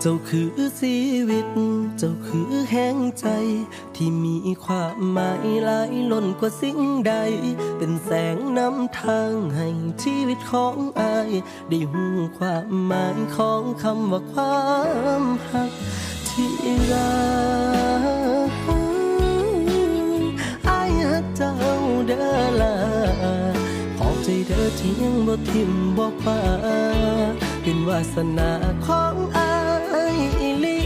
เจ้าคือชีวิตเจ้าคือแห่งใจที่มีความหมายหลายล้นกว่าสิ่งใดเป็นแสงนำทางให้ชีวิตของอายได้หูความหมายของคำว่าความรักที่รักอายฮักเจ้าเด้อล่ะขอบใจเธอที่ยังบ่ทิมบ่ป่าเป็นวาสนาของอายอีหลี